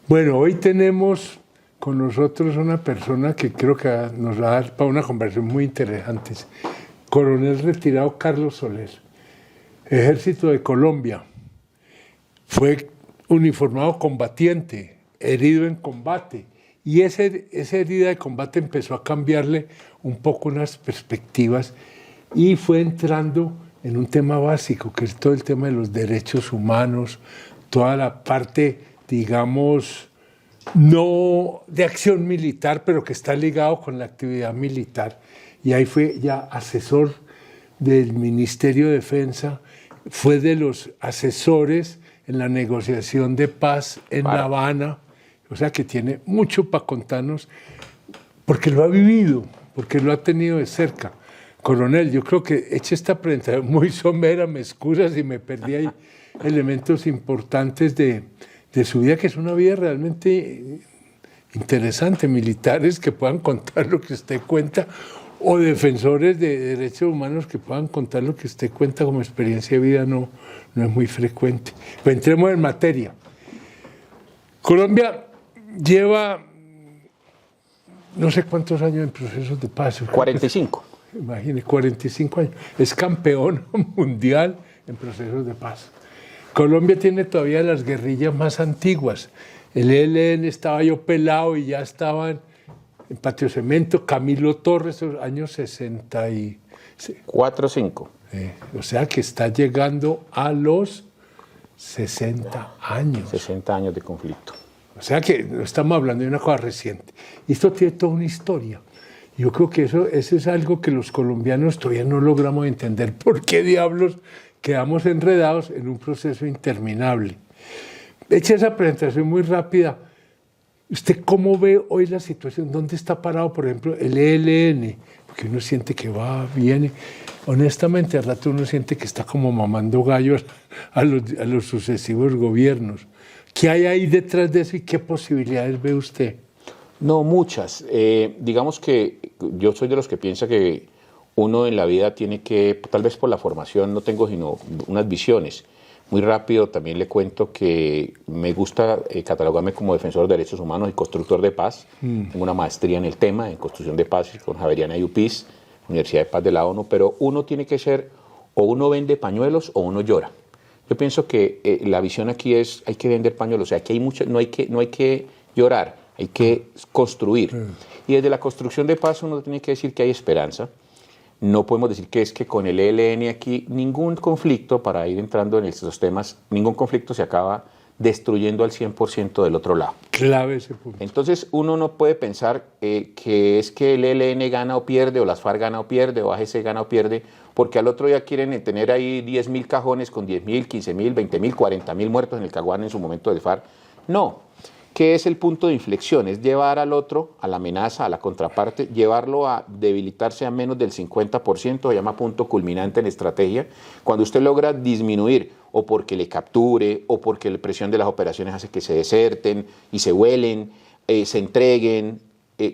Bueno, hoy tenemos con nosotros una persona que creo que nos va a dar para una conversación muy interesante. Coronel retirado Carlos Soler, Ejército de Colombia. Fue uniformado combatiente, herido en combate. Y esa herida de combate empezó a cambiarle un poco unas perspectivas y fue entrando en un tema básico, que es todo el tema de los derechos humanos, toda la parte, digamos, no de acción militar, pero que está ligado con la actividad militar. Y ahí fue ya asesor del Ministerio de Defensa, fue de los asesores en la negociación de paz en La Habana, o sea que tiene mucho para contarnos, porque lo ha vivido, porque lo ha tenido de cerca. Coronel, yo creo que hecha esta presentación muy somera, me excusas si me perdí ahí elementos importantes de su vida, que es una vida realmente interesante, militares que puedan contar lo que usted cuenta, o defensores de derechos humanos que puedan contar lo que usted cuenta como experiencia de vida, no es muy frecuente. Pues entremos en materia. Colombia lleva no sé cuántos años en procesos de paz. 45. Imagine, 45 años. Es campeón mundial en procesos de paz. Colombia tiene todavía las guerrillas más antiguas. El ELN estaba yo pelado y ya estaban en Patio Cemento, Camilo Torres, años 64, 5. O sea que está llegando a los 60 años. 60 años de conflicto. O sea que no estamos hablando de una cosa reciente. Y esto tiene toda una historia. Yo creo que eso es algo que los colombianos todavía no logramos entender. ¿Por qué diablos quedamos enredados en un proceso interminable? Echa esa presentación muy rápida. ¿Usted cómo ve hoy la situación? ¿Dónde está parado, por ejemplo, el ELN? Porque uno siente que va, viene. Honestamente, al rato uno siente que está como mamando gallos a los sucesivos gobiernos. ¿Qué hay ahí detrás de eso y qué posibilidades ve usted? No, muchas. Digamos que yo soy de los que piensa que uno en la vida tiene que, tal vez por la formación no tengo sino unas visiones. Muy rápido también le cuento que me gusta catalogarme como defensor de derechos humanos y constructor de paz. Tengo una maestría en el tema, en construcción de paz con Javeriana UPIS, Universidad de Paz de la ONU, pero uno tiene que ser, o uno vende pañuelos o uno llora. Yo pienso que la visión aquí es, hay que vender pañuelos, o sea, aquí hay mucho, no hay que llorar, hay que construir. Y desde la construcción de paz uno tiene que decir que hay esperanza. No podemos decir que es que con el ELN aquí ningún conflicto, para ir entrando en estos temas, ningún conflicto se acaba destruyendo al 100% del otro lado. Clave ese punto. Entonces uno no puede pensar que es que el ELN gana o pierde, o las FARC gana o pierde, o AGC gana o pierde, porque al otro día quieren tener ahí 10.000 cajones con 10.000, 15.000, 20.000, 40.000 muertos en el Caguán en su momento del FARC. No. ¿Qué es el punto de inflexión? Es llevar al otro, a la amenaza, a la contraparte, llevarlo a debilitarse a menos del 50%, se llama punto culminante en estrategia. Cuando usted logra disminuir, o porque le capture, o porque la presión de las operaciones hace que se deserten y se huelen, se entreguen,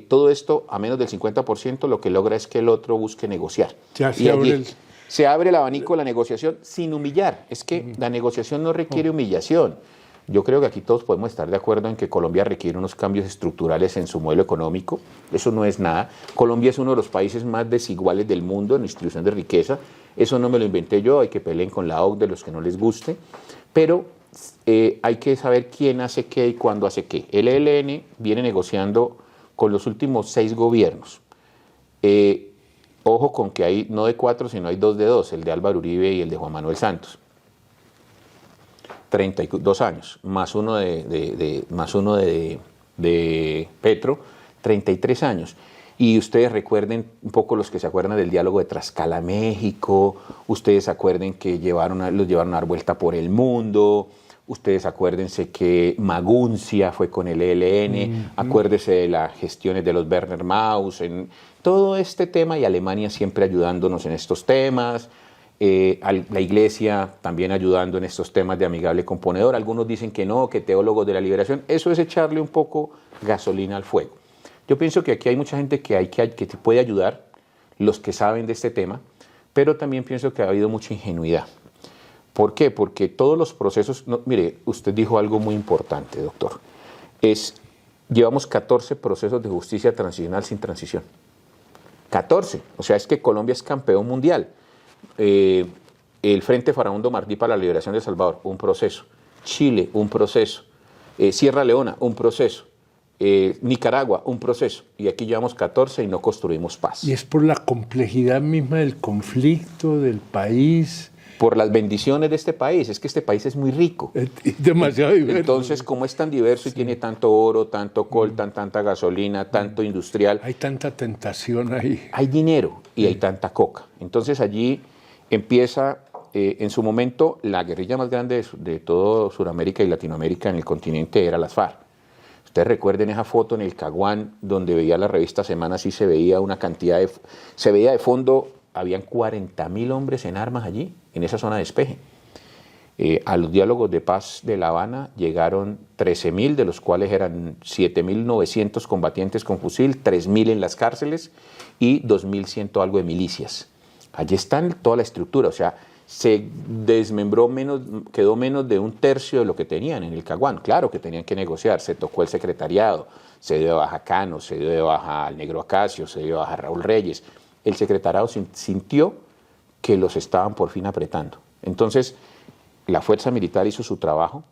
todo esto a menos del 50%, lo que logra es que el otro busque negociar. Ya y allí se abre el abanico de la negociación sin humillar. Es que la negociación no requiere humillación. Yo creo que aquí todos podemos estar de acuerdo en que Colombia requiere unos cambios estructurales en su modelo económico. Eso no es nada. Colombia es uno de los países más desiguales del mundo en distribución de riqueza. Eso no me lo inventé yo, hay que peleen con la OCDE, los que no les guste. Pero hay que saber quién hace qué y cuándo hace qué. El ELN viene negociando con los últimos 6 gobiernos. Ojo con que hay no de 4, sino hay 2 de 2, el de Álvaro Uribe y el de Juan Manuel Santos. 32 años, más uno de Petro, 33 años. Y ustedes recuerden, un poco los que se acuerdan del diálogo de Tlaxcala, México, ustedes acuerden que los llevaron a dar vuelta por el mundo, ustedes acuérdense que Maguncia fue con el ELN, acuérdense de las gestiones de los Werner Maus, en todo este tema, y Alemania siempre ayudándonos en estos temas. La Iglesia también ayudando en estos temas de amigable componedor. Algunos dicen que no, que teólogos de la liberación. Eso es echarle un poco gasolina al fuego. Yo pienso que aquí hay mucha gente que te puede ayudar, los que saben de este tema, pero también pienso que ha habido mucha ingenuidad. ¿Por qué? Porque todos los procesos... No, mire, usted dijo algo muy importante, doctor. llevamos 14 procesos de justicia transicional sin transición. 14. O sea, es que Colombia es campeón mundial. El Frente Farabundo Martí para la Liberación de El Salvador, un proceso. Chile, un proceso. Sierra Leona, un proceso. Nicaragua, un proceso. Y aquí llevamos 14 y no construimos paz. Y es por la complejidad misma del conflicto, del país. Por las bendiciones de este país. Es que este país es muy rico. Es demasiado diverso. Entonces, como es tan diverso y tiene tanto oro, tanto coltan, tanta gasolina, tanto industrial. Hay tanta tentación ahí. Hay dinero y hay tanta coca. Entonces allí empieza, en su momento, la guerrilla más grande de todo Sudamérica y Latinoamérica en el continente era las FARC. Ustedes recuerden esa foto en el Caguán, donde veía la revista Semana, sí se veía una cantidad se veía de fondo, habían 40.000 hombres en armas allí, en esa zona de despeje. A los diálogos de paz de La Habana llegaron 13.000, de los cuales eran 7.900 combatientes con fusil, 3.000 en las cárceles y 2.100 algo de milicias. Allí está toda la estructura, o sea, se desmembró quedó menos de un tercio de lo que tenían en el Caguán. Claro que tenían que negociar, se tocó el secretariado, se dio de baja Cano, se dio de baja al Negro Acacio, se dio de baja Raúl Reyes. El secretariado sintió que los estaban por fin apretando. Entonces, la fuerza militar hizo su trabajo,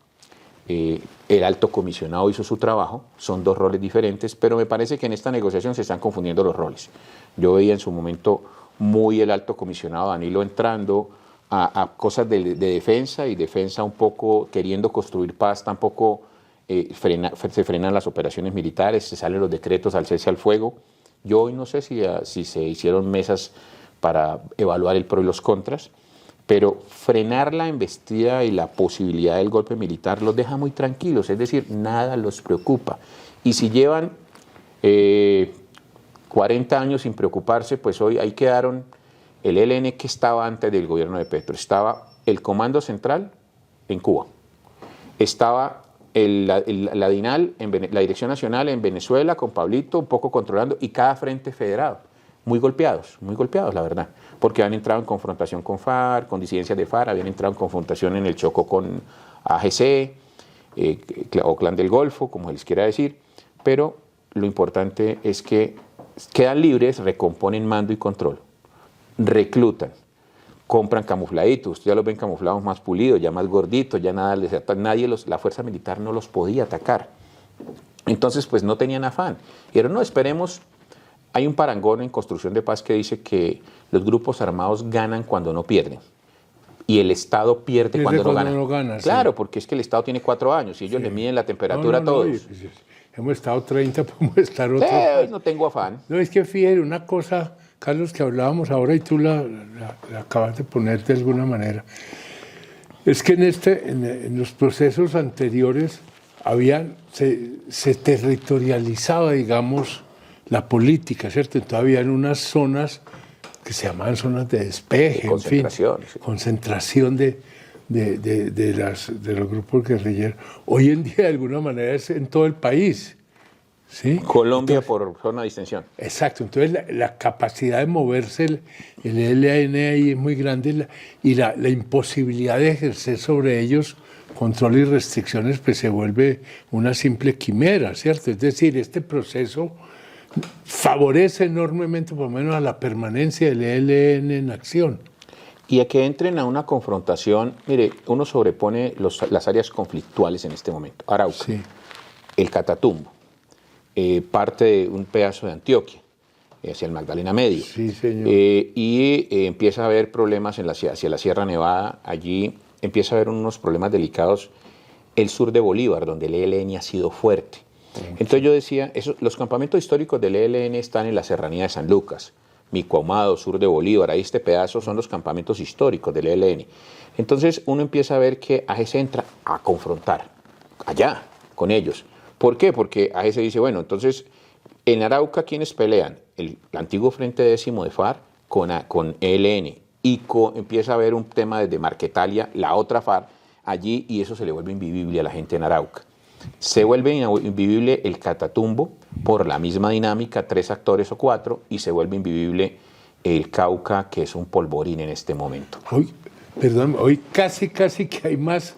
el alto comisionado hizo su trabajo, son dos roles diferentes, pero me parece que en esta negociación se están confundiendo los roles. Yo veía en su momento muy el alto comisionado Danilo entrando a cosas de defensa, y defensa un poco queriendo construir paz, tampoco se frenan las operaciones militares, se salen los decretos al cese al fuego. Yo hoy no sé si se hicieron mesas para evaluar el pro y los contras, pero frenar la embestida y la posibilidad del golpe militar los deja muy tranquilos, es decir, nada los preocupa. Y si llevan 40 años sin preocuparse, pues hoy ahí quedaron el ELN que estaba antes del gobierno de Petro. Estaba el Comando Central en Cuba, estaba la DINAL, la Dirección Nacional en Venezuela, con Pablito un poco controlando, y cada frente federado. Muy golpeados, la verdad, porque habían entrado en confrontación con FARC, con disidencias de FARC, habían entrado en confrontación en el Chocó con AGC, o Clan del Golfo, como les quiera decir, pero lo importante es que quedan libres, recomponen mando y control, reclutan, compran camufladitos, ustedes ya los ven camuflados más pulidos, ya más gorditos, ya nada les ataca, la fuerza militar no los podía atacar. Entonces, pues no tenían afán. Dijeron, no, esperemos. Hay un parangón en construcción de paz que dice que los grupos armados ganan cuando no pierden y el Estado pierde cuando no gana. Claro, sí. Porque es que el Estado tiene 4 años y ellos le miden la temperatura a todos. Hemos estado 30, podemos estar otro. No tengo afán. No, es que fíjate, una cosa, Carlos, que hablábamos ahora y tú la acabas de poner de alguna manera, es que en los procesos anteriores se territorializaba, digamos, la política, ¿cierto? Entonces había unas zonas que se llamaban zonas de despeje, concentración, en fin, concentración de los grupos guerrilleros. Hoy en día, de alguna manera, es en todo el país, ¿sí? Colombia, entonces, por zona de distensión. Exacto. Entonces, la capacidad de moverse el ELN ahí es muy grande, y la imposibilidad de ejercer sobre ellos control y restricciones, pues se vuelve una simple quimera, ¿cierto? Es decir, este proceso favorece enormemente, por lo menos, a la permanencia del ELN en acción. Y a que entren a una confrontación, mire, uno sobrepone las áreas conflictuales en este momento. Arauca, sí. El Catatumbo, parte de un pedazo de Antioquia, hacia el Magdalena Medio. Sí, señor. Empieza a haber problemas hacia la Sierra Nevada, allí empieza a haber unos problemas delicados. El sur de Bolívar, donde el ELN ha sido fuerte. Entonces yo decía, los campamentos históricos del ELN están en la serranía de San Lucas, Mico Ahumado, sur de Bolívar, ahí este pedazo son los campamentos históricos del ELN. Entonces uno empieza a ver que AGC entra a confrontar allá con ellos. ¿Por qué? Porque AGC dice, bueno, entonces en Arauca, ¿quiénes pelean? El antiguo Frente Décimo de FARC con ELN, y empieza a haber un tema desde Marquetalia, la otra FARC, allí, y eso se le vuelve invivible a la gente en Arauca. Se vuelve invivible el Catatumbo por la misma dinámica, 3 actores o 4, y se vuelve invivible el Cauca, que es un polvorín en este momento. Hoy casi que hay más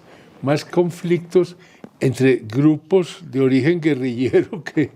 conflictos entre grupos de origen guerrillero que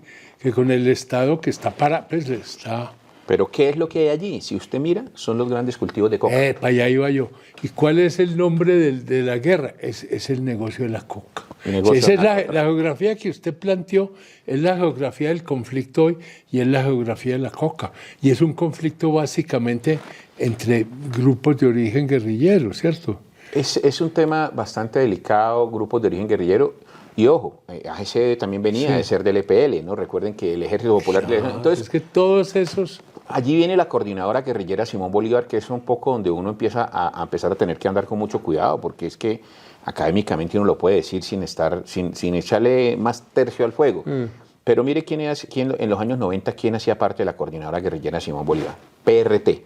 con el Estado que está está... Pero ¿qué es lo que hay allí? Si usted mira, son los grandes cultivos de coca. Para allá iba yo. ¿Y cuál es el nombre de la guerra? Es el negocio de la coca. Esa es la geografía que usted planteó, es la geografía del conflicto hoy y es la geografía de la coca. Y es un conflicto básicamente entre grupos de origen guerrillero, ¿cierto? Es un tema bastante delicado, grupos de origen guerrillero. Y ojo, AGC también venía de ser del EPL, ¿no? Recuerden que el Ejército Popular... Entonces, es que todos esos... Allí viene la coordinadora guerrillera Simón Bolívar, que es un poco donde uno empieza a empezar a tener que andar con mucho cuidado, porque es que académicamente uno lo puede decir sin echarle más tercio al fuego. Pero mire quién en los años 90, quién hacía parte de la coordinadora guerrillera Simón Bolívar. PRT,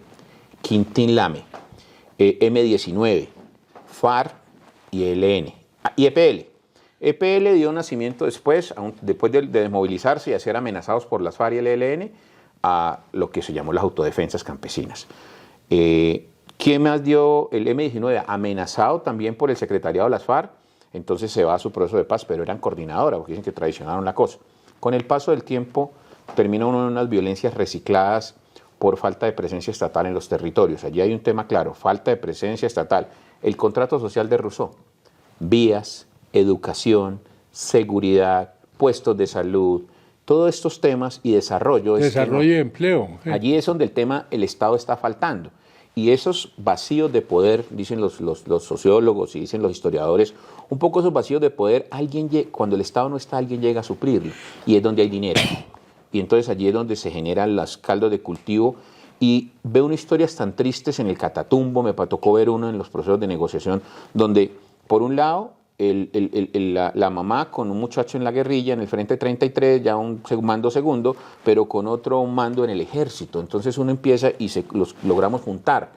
Quintín Lame, M19, FARC y ELN, y EPL. EPL dio nacimiento después de desmovilizarse y de ser amenazados por las FARC y el ELN, a lo que se llamó las autodefensas campesinas. ¿Quién más dio el M19? Amenazado también por el secretariado de las FARC, entonces se va a su proceso de paz, pero eran coordinadoras, porque dicen que traicionaron la cosa. Con el paso del tiempo termina uno en unas violencias recicladas por falta de presencia estatal en los territorios. Allí hay un tema claro, falta de presencia estatal. El contrato social de Rousseau, vías, educación, seguridad, puestos de salud, todos estos temas y desarrollo. Desarrollo y empleo. Allí es donde el Estado está faltando. Y esos vacíos de poder, dicen los sociólogos y dicen los historiadores, un poco esos vacíos de poder, cuando el Estado no está, alguien llega a suplirlo. Y es donde hay dinero. Y entonces allí es donde se generan los caldos de cultivo. Y veo unas historias tan tristes en el Catatumbo, me tocó ver uno en los procesos de negociación, donde por un lado la mamá con un muchacho en la guerrilla, en el Frente 33, ya un mando segundo, pero con otro un mando en el ejército. Entonces uno empieza y los logramos juntar.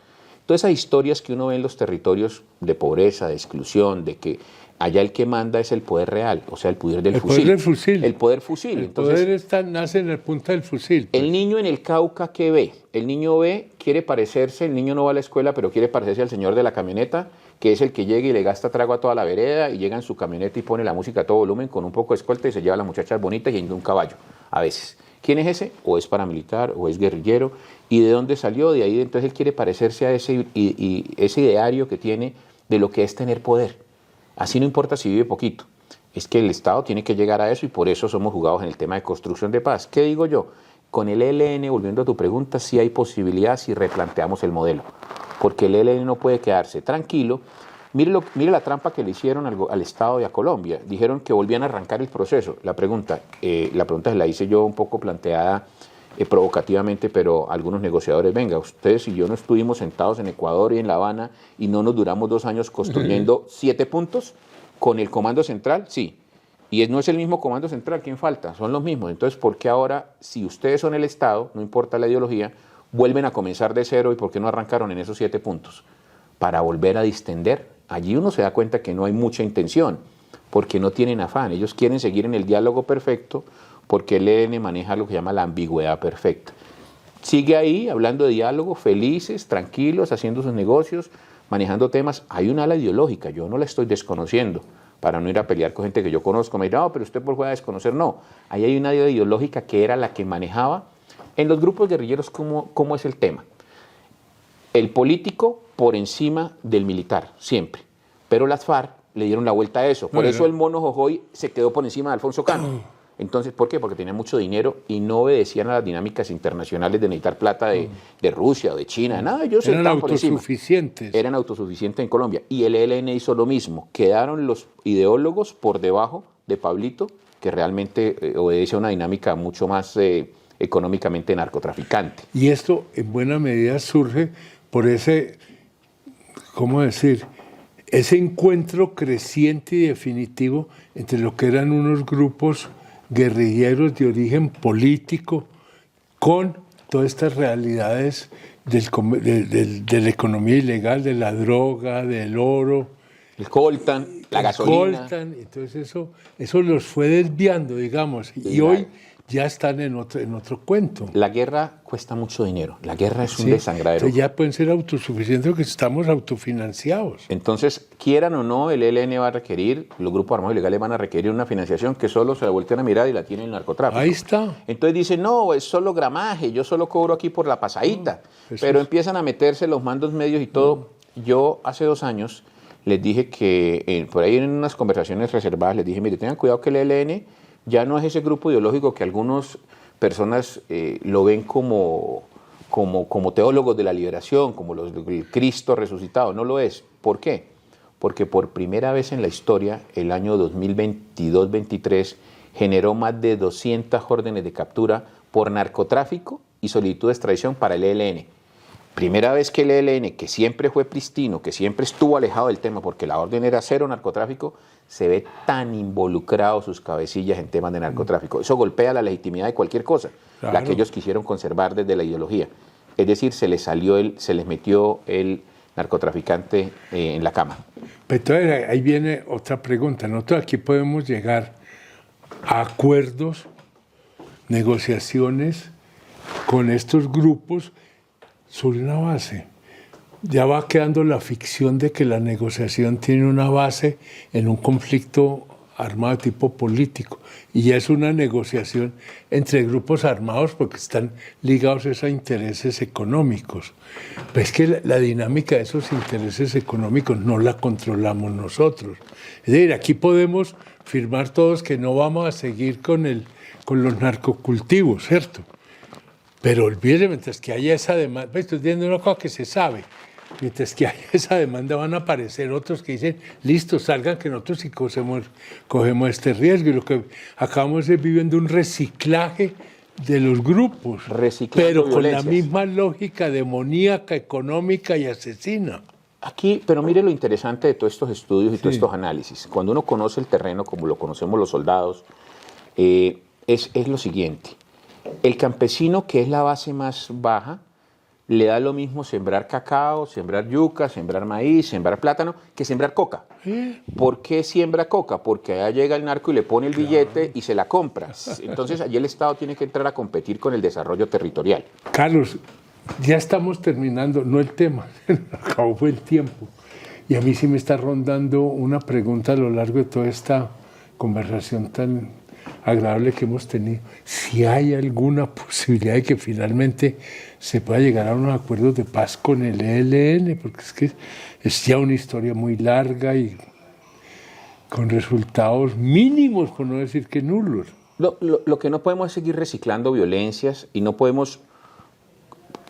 Todas esas historias que uno ve en los territorios de pobreza, de exclusión, de que allá el que manda es el poder real, o sea, el poder del fusil. El poder del fusil. El poder fusil. El Entonces, poder nace en la punta del fusil. Pues. El niño en el Cauca, ¿qué ve? El niño quiere parecerse, el niño no va a la escuela, pero quiere parecerse al señor de la camioneta, que es el que llega y le gasta trago a toda la vereda y llega en su camioneta y pone la música a todo volumen con un poco de escolta y se lleva a las muchachas bonitas y en un caballo, a veces. ¿Quién es ese? O es paramilitar, o es guerrillero. ¿Y de dónde salió? De ahí, entonces él quiere parecerse a ese ideario que tiene de lo que es tener poder. Así no importa si vive poquito. Es que el Estado tiene que llegar a eso y por eso somos jugados en el tema de construcción de paz. ¿Qué digo yo? Con el ELN, volviendo a tu pregunta, sí hay posibilidad si replanteamos el modelo. Porque el ELN no puede quedarse tranquilo. Mire la trampa que le hicieron al Estado y a Colombia. Dijeron que volvían a arrancar el proceso. La pregunta se la hice yo un poco planteada provocativamente, pero algunos negociadores, venga, ustedes y yo no estuvimos sentados en Ecuador y en La Habana y no nos duramos 2 años construyendo 7 puntos con el Comando Central, sí. Y no es el mismo Comando Central, ¿quién falta? Son los mismos. Entonces, ¿por qué ahora, si ustedes son el Estado, no importa la ideología, vuelven a comenzar de cero y por qué no arrancaron en esos 7 puntos? Para volver a distender. Allí uno se da cuenta que no hay mucha intención, porque no tienen afán. Ellos quieren seguir en el diálogo perfecto, porque el ELN maneja lo que llama la ambigüedad perfecta. Sigue ahí hablando de diálogo, felices, tranquilos, haciendo sus negocios, manejando temas. Hay un ala ideológica, yo no la estoy desconociendo, para no ir a pelear con gente que yo conozco. Me dirá, no, pero usted por qué va a desconocer. No, ahí hay una ala ideológica que era la que manejaba. En los grupos guerrilleros, ¿cómo es el tema? El político por encima del militar, siempre. Pero las FARC le dieron la vuelta a eso. Por eso el mono Jojoy se quedó por encima de Alfonso Cano. Entonces, ¿por qué? Porque tenían mucho dinero y no obedecían a las dinámicas internacionales de necesitar plata de Rusia o de China, nada, ellos eran autosuficientes. Eran autosuficientes en Colombia. Y el ELN hizo lo mismo. Quedaron los ideólogos por debajo de Pablito, que realmente obedece a una dinámica mucho más económicamente narcotraficante. Y esto en buena medida surge por ese, ¿cómo decir?, ese encuentro creciente y definitivo entre lo que eran unos grupos guerrilleros de origen político con todas estas realidades de la economía ilegal, de la droga, del oro. El coltan, la gasolina. Entonces eso los fue desviando, digamos. Y hoy ya están en otro cuento. La guerra cuesta mucho dinero. La guerra es un Sí, desangradero. entonces ya pueden ser autosuficientes porque estamos autofinanciados. Entonces, quieran o no, el ELN va a requerir, los grupos armados ilegales van a requerir una financiación que solo se la voltean a mirar y la tiene el narcotráfico. Ahí está. Entonces dicen, no, es solo gramaje, yo solo cobro aquí por la pasadita. Pero empiezan a meterse los mandos medios y todo. Yo hace 2 años les dije que, por ahí en unas conversaciones reservadas, les dije, mire, tengan cuidado que el ELN ya no es ese grupo ideológico que algunas personas lo ven como teólogos de la liberación, como los del Cristo resucitado. No lo es. ¿Por qué? Porque por primera vez en la historia, el año 2022-23, generó más de 200 órdenes de captura por narcotráfico y solicitud de extradición para el ELN. Primera vez que el ELN, que siempre fue pristino, que siempre estuvo alejado del tema porque la orden era cero narcotráfico, se ve tan involucrado sus cabecillas en temas de narcotráfico. Eso golpea la legitimidad de cualquier cosa, claro, la que ellos quisieron conservar desde la ideología. Es decir, se les metió el narcotraficante en la cama. Pero entonces ahí viene otra pregunta. Nosotros aquí podemos llegar a acuerdos, negociaciones con estos grupos sobre una base. Ya va quedando la ficción de que la negociación tiene una base en un conflicto armado de tipo político, y ya es una negociación entre grupos armados porque están ligados a intereses económicos. Pero es que la dinámica de esos intereses económicos no la controlamos nosotros. Es decir, aquí podemos firmar todos que no vamos a seguir con los narcocultivos, ¿cierto? Pero olvídese, mientras que haya esa demanda, estoy diciendo una cosa que se sabe, mientras que haya esa demanda van a aparecer otros que dicen, listo, salgan que nosotros sí cogemos este riesgo. Y lo que acabamos de viviendo un reciclaje de los grupos, pero con la misma lógica demoníaca, económica y asesina. Aquí, pero mire lo interesante de todos estos estudios y todos estos análisis. Cuando uno conoce el terreno, como lo conocemos los soldados, es lo siguiente. El campesino, que es la base más baja, le da lo mismo sembrar cacao, sembrar yuca, sembrar maíz, sembrar plátano, que sembrar coca. ¿Por qué siembra coca? Porque allá llega el narco y le pone el billete y se la compra. Entonces allí el Estado tiene que entrar a competir con el desarrollo territorial. Carlos, ya estamos terminando, no el tema, acabó fue el tiempo. Y a mí sí me está rondando una pregunta a lo largo de toda esta conversación tan agradable que hemos tenido. Si hay alguna posibilidad de que finalmente se pueda llegar a unos acuerdos de paz con el ELN, porque es que es ya una historia muy larga y con resultados mínimos, por no decir que nulos. Lo que no podemos es seguir reciclando violencias y no podemos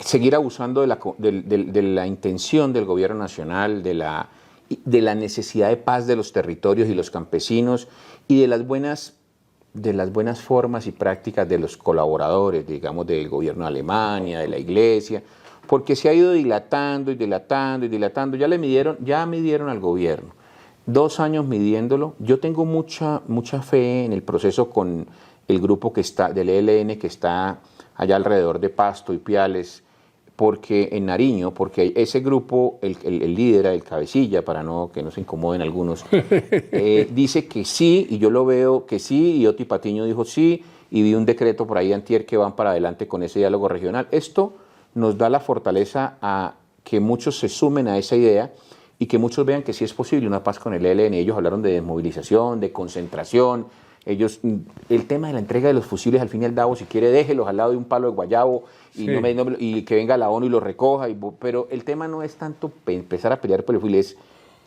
seguir abusando de la intención del gobierno nacional, de la necesidad de paz de los territorios y los campesinos y de las buenas formas y prácticas de los colaboradores, digamos, del gobierno de Alemania, de la Iglesia, porque se ha ido dilatando y dilatando y dilatando. Ya midieron al gobierno. 2 años midiéndolo. Yo tengo mucha fe en el proceso con el grupo del ELN que está allá alrededor de Pasto y Piales, porque en Nariño, porque ese grupo, el líder, el cabecilla, para que no se incomoden algunos, dice que sí, y yo lo veo que sí, y Oti Patiño dijo sí, y vi un decreto por ahí antier que van para adelante con ese diálogo regional. Esto nos da la fortaleza a que muchos se sumen a esa idea y que muchos vean que sí es posible una paz con el ELN. Ellos hablaron de desmovilización, de concentración. El tema de la entrega de los fusiles, al fin y al cabo, si quiere, déjelos al lado de un palo de guayabo y que venga la ONU y los recoja. Pero el tema no es tanto empezar a pelear por el fusil, es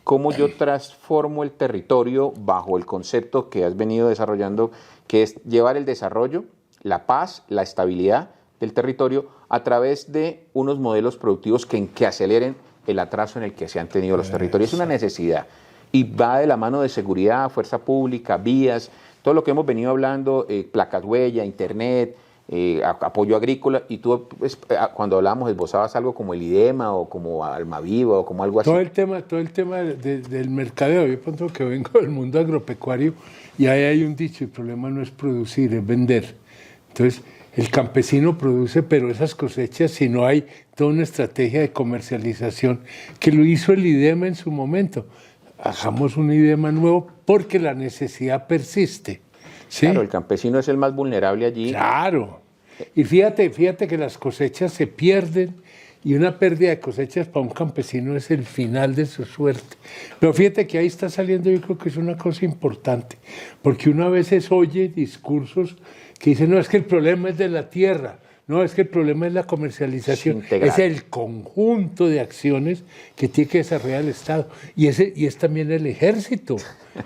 cómo yo transformo el territorio bajo el concepto que has venido desarrollando, que es llevar el desarrollo, la paz, la estabilidad del territorio a través de unos modelos productivos que aceleren el atraso en el que se han tenido los territorios. Es una necesidad y va de la mano de seguridad, fuerza pública, vías, todo lo que hemos venido hablando, placas huella, internet, apoyo agrícola, y tú cuando hablábamos esbozabas algo como el IDEMA o como Almaviva o como algo así. Todo el tema del mercadeo. Yo pienso que vengo del mundo agropecuario y ahí hay un dicho, el problema no es producir, es vender. Entonces, el campesino produce, pero esas cosechas, si no hay toda una estrategia de comercialización, que lo hizo el IDEMA en su momento. Hagamos un IDEMA nuevo porque la necesidad persiste. Sí. Claro, el campesino es el más vulnerable allí. Claro. Y fíjate que las cosechas se pierden y una pérdida de cosechas para un campesino es el final de su suerte. Pero fíjate que ahí está saliendo, yo creo que es una cosa importante, porque uno a veces oye discursos que dicen, no, es que el problema es de la tierra, no, es que el problema es la comercialización, es el conjunto de acciones que tiene que desarrollar el Estado. Y es también el ejército,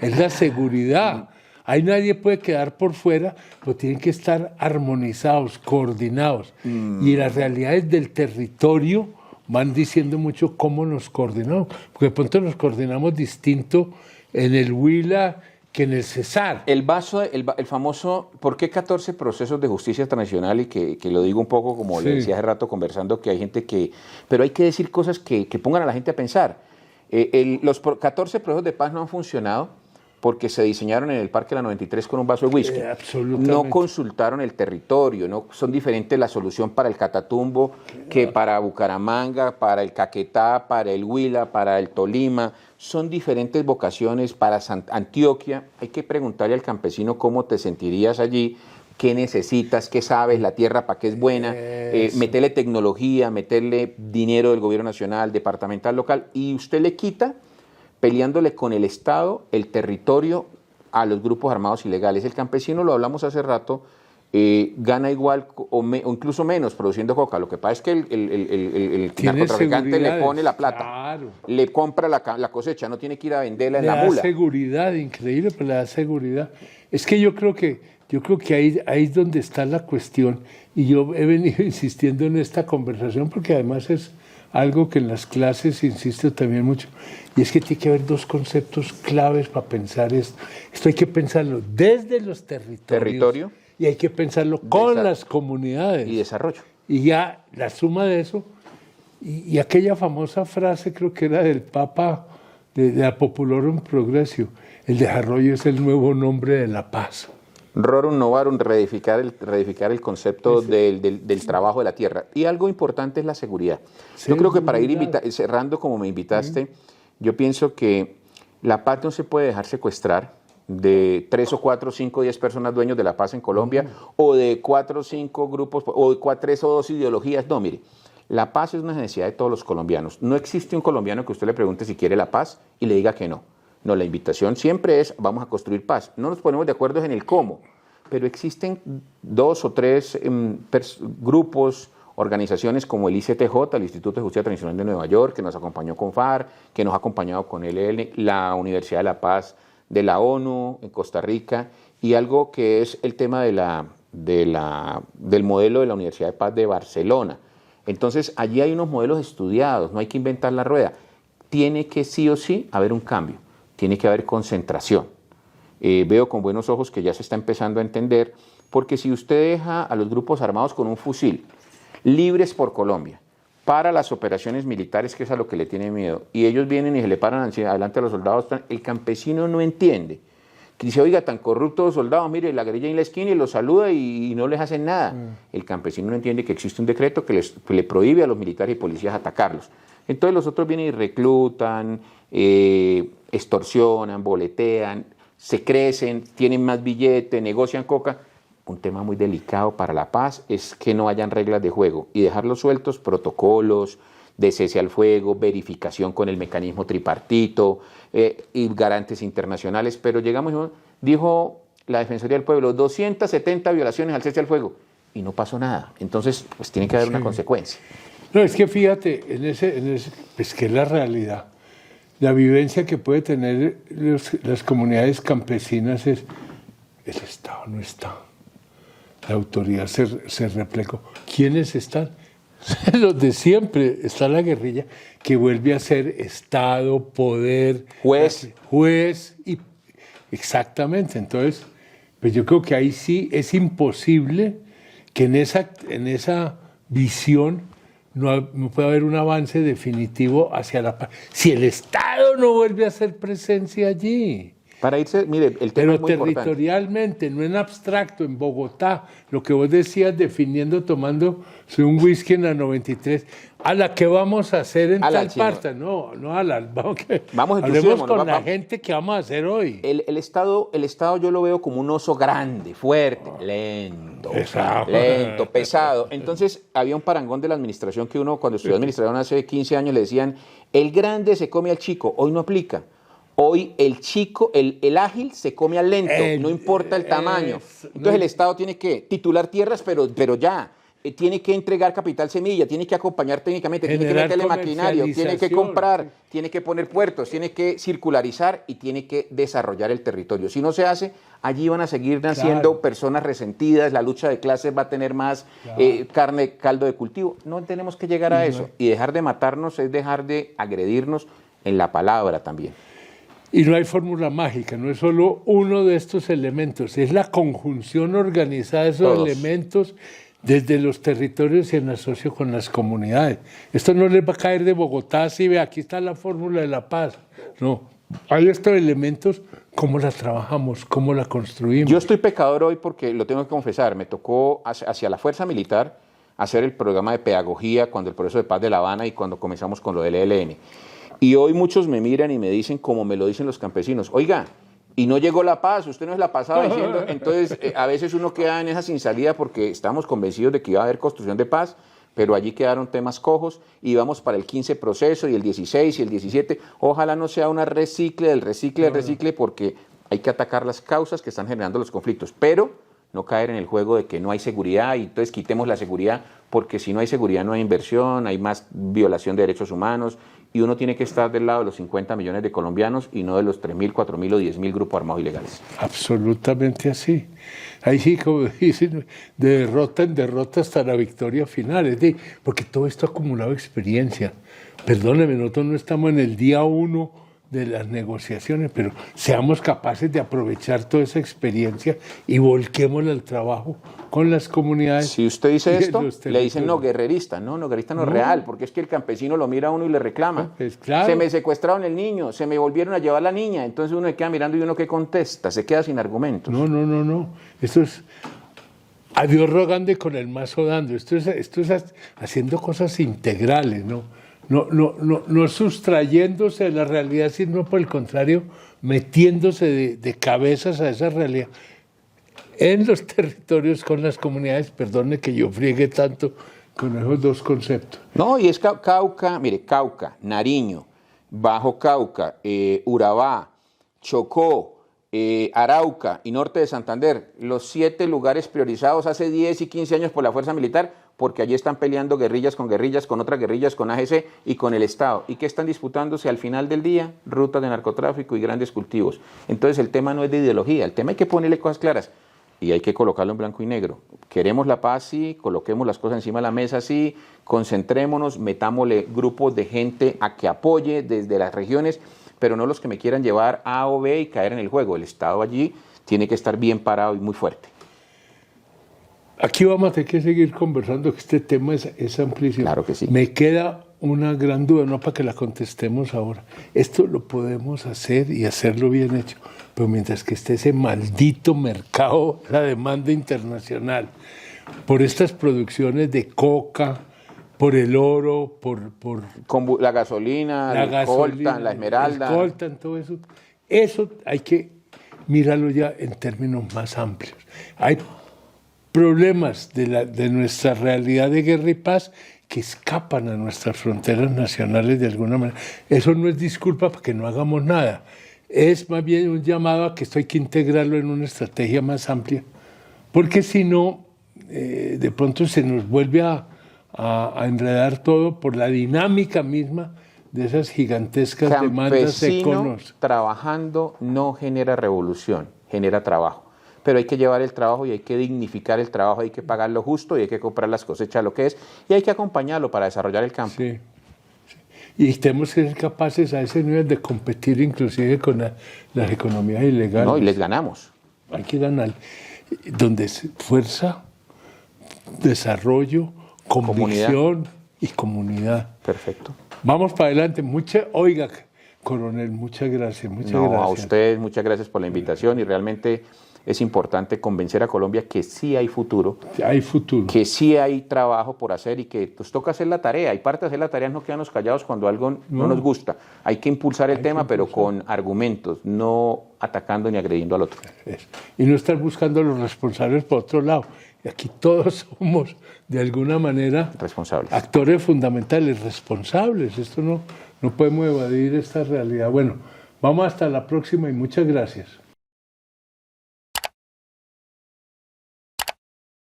es la seguridad. Ahí nadie puede quedar por fuera, pero tienen que estar armonizados, coordinados. Y las realidades del territorio van diciendo mucho cómo nos coordinamos. Porque de pronto nos coordinamos distinto en el Huila que en el Cesar. El famoso, ¿por qué 14 procesos de justicia transnacional? Y que lo digo un poco como le decía hace rato conversando, que hay gente que... Pero hay que decir cosas que pongan a la gente a pensar. Los 14 procesos de paz no han funcionado porque se diseñaron en el Parque La 93 con un vaso de whisky. Absolutamente. No consultaron el territorio, no son diferentes la solución para el Catatumbo que para Bucaramanga, para el Caquetá, para el Huila, para el Tolima. Son diferentes vocaciones para Antioquia. Hay que preguntarle al campesino cómo te sentirías allí, qué necesitas, qué sabes, la tierra para qué es buena, meterle tecnología, meterle dinero del gobierno nacional, departamental, local, y usted le quita peleándole con el Estado, el territorio, a los grupos armados ilegales. El campesino, lo hablamos hace rato, gana igual o incluso menos produciendo coca. Lo que pasa es que el narcotraficante le pone la plata, claro, le compra la cosecha, no tiene que ir a venderla en la mula. Le da seguridad, increíble, pero le da seguridad. Es que yo creo que ahí es donde está la cuestión, y yo he venido insistiendo en esta conversación porque además es algo que en las clases insisto también mucho, y es que tiene que haber dos conceptos claves para pensar esto. Esto hay que pensarlo desde los territorios y hay que pensarlo con las comunidades. Y desarrollo. Y ya la suma de eso, y aquella famosa frase creo que era del Papa de la Populorum Progressio, el desarrollo es el nuevo nombre de la paz. Rorum novarum, reedificar el concepto del trabajo de la tierra. Y algo importante es la seguridad. Yo creo que para ir cerrando como me invitaste, yo pienso que la paz no se puede dejar secuestrar de 3 o 4 o 5 o 10 personas dueños de la paz en Colombia, o de 4 o 5 grupos, o de 3 o 2 ideologías. No, mire, la paz es una necesidad de todos los colombianos. No existe un colombiano que usted le pregunte si quiere la paz y le diga que no. No, la invitación siempre es, vamos a construir paz. No nos ponemos de acuerdo en el cómo, pero existen 2 o 3 grupos, organizaciones como el ICTJ, el Instituto de Justicia Transicional de Nueva York, que nos acompañó con FARC, que nos ha acompañado con la Universidad de la Paz de la ONU en Costa Rica, y algo que es el tema del modelo de la Universidad de Paz de Barcelona. Entonces, allí hay unos modelos estudiados, no hay que inventar la rueda. Tiene que sí o sí haber un cambio. Tiene que haber concentración. Veo con buenos ojos que ya se está empezando a entender, porque si usted deja a los grupos armados con un fusil, libres por Colombia, para las operaciones militares, que es a lo que le tiene miedo, y ellos vienen y se le paran adelante a los soldados, el campesino no entiende. Que dice, oiga, tan corruptos los soldados, mire, la guerrilla en la esquina y los saluda y no les hacen nada. El campesino no entiende que existe un decreto que le prohíbe a los militares y policías atacarlos. Entonces los otros vienen y reclutan, extorsionan, boletean, se crecen, tienen más billete, negocian coca. Un tema muy delicado para la paz es que no hayan reglas de juego y dejarlos sueltos, protocolos de cese al fuego, verificación con el mecanismo tripartito y garantes internacionales. Pero llegamos, dijo la Defensoría del Pueblo, 270 violaciones al cese al fuego y no pasó nada. Entonces, pues tiene que haber una consecuencia. No, es que fíjate, es que es la realidad. La vivencia que puede tener las comunidades campesinas es, el Estado no está. La autoridad se replegó. ¿Quiénes están? Los de siempre. Está la guerrilla, que vuelve a ser Estado, poder, juez y exactamente. Entonces, pues yo creo que ahí sí es imposible que en esa visión no puede haber un avance definitivo hacia la paz. Si el Estado no vuelve a hacer presencia allí. Para irse, mire, el tema es Pero muy importante. territorialmente, no en abstracto, en Bogotá, lo que vos decías, definiendo, tomándose un whisky en la 93, a la que vamos a hacer en tal parte, no a la, Vamos, hablemos con la gente que vamos a hacer hoy. El Estado yo lo veo como un oso grande, fuerte, lento, pesado. Entonces, había un parangón de la administración que uno, cuando estudió administración hace 15 años, le decían, el grande se come al chico, hoy no aplica. Hoy el chico, el ágil se come al lento, no importa el tamaño. Entonces el Estado tiene que titular tierras, pero ya. Tiene que entregar capital semilla, tiene que acompañar técnicamente, tiene que meterle maquinario, tiene que comprar, tiene que poner puertos, tiene que circularizar y tiene que desarrollar el territorio. Si no se hace, allí van a seguir naciendo personas resentidas, la lucha de clases va a tener más caldo de cultivo. No tenemos que llegar a eso. Y dejar de matarnos es dejar de agredirnos en la palabra también. Y no hay fórmula mágica, no es solo uno de estos elementos, es la conjunción organizada de esos elementos desde los territorios y en asocio con las comunidades. Esto no les va a caer de Bogotá, así ve, aquí está la fórmula de la paz. No, hay estos elementos, cómo la trabajamos, cómo la construimos. Yo estoy pecador hoy porque, lo tengo que confesar, me tocó hacia la fuerza militar hacer el programa de pedagogía cuando el proceso de paz de La Habana y cuando comenzamos con lo del ELN. Y hoy muchos me miran y me dicen, como me lo dicen los campesinos, oiga, y no llegó la paz, usted nos la pasaba diciendo. Entonces, a veces uno queda en esa sin salida porque estamos convencidos de que iba a haber construcción de paz, pero allí quedaron temas cojos y vamos para el 15 proceso y el 16 y el 17. Ojalá no sea una recicle, porque hay que atacar las causas que están generando los conflictos, pero no caer en el juego de que no hay seguridad y entonces quitemos la seguridad, porque si no hay seguridad no hay inversión, hay más violación de derechos humanos y uno tiene que estar del lado de los 50 millones de colombianos y no de los 3.000, 4.000 o 10.000 grupos armados ilegales. Absolutamente así. Ahí sí, como dicen, de derrota en derrota hasta la victoria final, porque todo esto ha acumulado experiencia. Perdóneme, nosotros no estamos en el día 1 de las negociaciones, pero seamos capaces de aprovechar toda esa experiencia y volquémosla al trabajo con las comunidades. Si usted dice esto, le dicen no, guerrerista. No, guerrerista no es real, porque es que el campesino lo mira a uno y le reclama. Pues claro. Se me secuestraron el niño, se me volvieron a llevar la niña, entonces uno se queda mirando y uno ¿qué contesta? Se queda sin argumentos. No. Esto es a Dios rogando y con el mazo dando. Esto es haciendo cosas integrales, ¿no? No sustrayéndose de la realidad, sino por el contrario, metiéndose de cabezas a esa realidad. En los territorios con las comunidades, perdone que yo friegue tanto con esos dos conceptos. No, y es Cauca, mire, Cauca, Nariño, Bajo Cauca, Urabá, Chocó, Arauca y norte de Santander, los 7 lugares priorizados hace 10 y 15 años por la fuerza militar, porque allí están peleando guerrillas, con otras guerrillas, con AGC y con el Estado. ¿Y qué están disputándose al final del día? Rutas de narcotráfico y grandes cultivos. Entonces el tema no es de ideología, el tema hay que ponerle cosas claras y hay que colocarlo en blanco y negro. Queremos la paz, sí, coloquemos las cosas encima de la mesa, sí, concentrémonos, metámosle grupos de gente a que apoye desde las regiones, pero no los que me quieran llevar A o B y caer en el juego. El Estado allí tiene que estar bien parado y muy fuerte. Aquí vamos a tener que seguir conversando, que este tema es amplísimo. Claro que sí. Me queda una gran duda, no para que la contestemos ahora. Esto lo podemos hacer y hacerlo bien hecho, pero mientras que esté ese maldito mercado, la demanda internacional, por estas producciones de coca, por el oro, por la gasolina, el coltan, la esmeralda. El coltan, todo eso. Eso hay que mirarlo ya en términos más amplios. Hay problemas de nuestra realidad de guerra y paz que escapan a nuestras fronteras nacionales de alguna manera. Eso no es disculpa para que no hagamos nada. Es más bien un llamado a que esto hay que integrarlo en una estrategia más amplia, porque si no, de pronto se nos vuelve a enredar todo por la dinámica misma de esas gigantescas demandas económicas. Trabajando no genera revolución, genera trabajo. Pero hay que llevar el trabajo y hay que dignificar el trabajo, hay que pagarlo justo y hay que comprar las cosechas lo que es y hay que acompañarlo para desarrollar el campo. Sí. Y tenemos que ser capaces a ese nivel de competir inclusive con las economías ilegales. No, y les ganamos. Hay que ganar. Donde es fuerza, desarrollo, convicción y comunidad. Perfecto. Vamos para adelante. Oiga, Coronel, muchas gracias, muchas No, gracias. a ustedes, muchas gracias por la invitación y realmente es importante convencer a Colombia que sí hay futuro, Hay futuro. que sí hay trabajo por hacer y que nos toca hacer la tarea. Y parte de hacer la tarea es no quedarnos callados cuando algo no nos gusta. Hay que impulsar el tema, pero con argumentos, no atacando ni agrediendo al otro. Y no estar buscando los responsables por otro lado. Y aquí todos somos, de alguna manera, Responsables. actores fundamentales, responsables. Esto no podemos evadir esta realidad. Bueno, vamos hasta la próxima y muchas gracias.